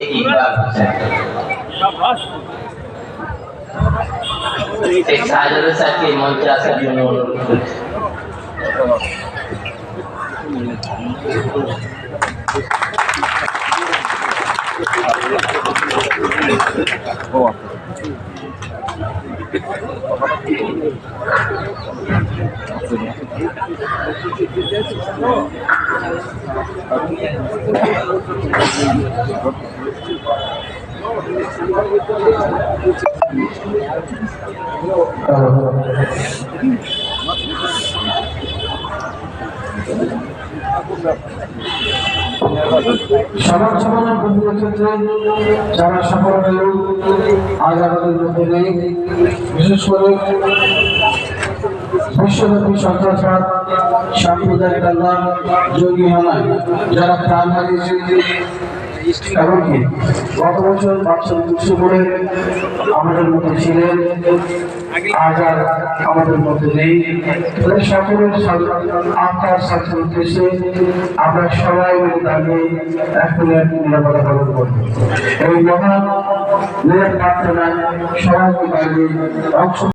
ইকবাল হোসেন এই সাইদুল সাকি মঞ্চে আসার জন্য অনুরোধ করছি। সমাজ সমাজের বিভিন্ন ক্ষেত্রে যারা সফল হলেও আজ আমাদের মধ্যে নেই, বিশেষ করে বিশ্বব্যাপী সন্ত্রাসবাদ, সাম্প্রদায়িক দাঙ্গা, জঙ্গি হামলায় যারা প্রাণ হারিয়েছে, এমনকি গত বছর 500 করে আমাদের মধ্যে ছিলেন, আজ আর আমাদের মধ্যে নেই। সকলের আত্মার সাথে উদ্দেশ্যে আমরা সবাই মিলে দাঁড়িয়ে এক নিরাপত্তা পালন করব। এই মহান নিরাপত্তা সবাইকে দাঁড়িয়ে অংশ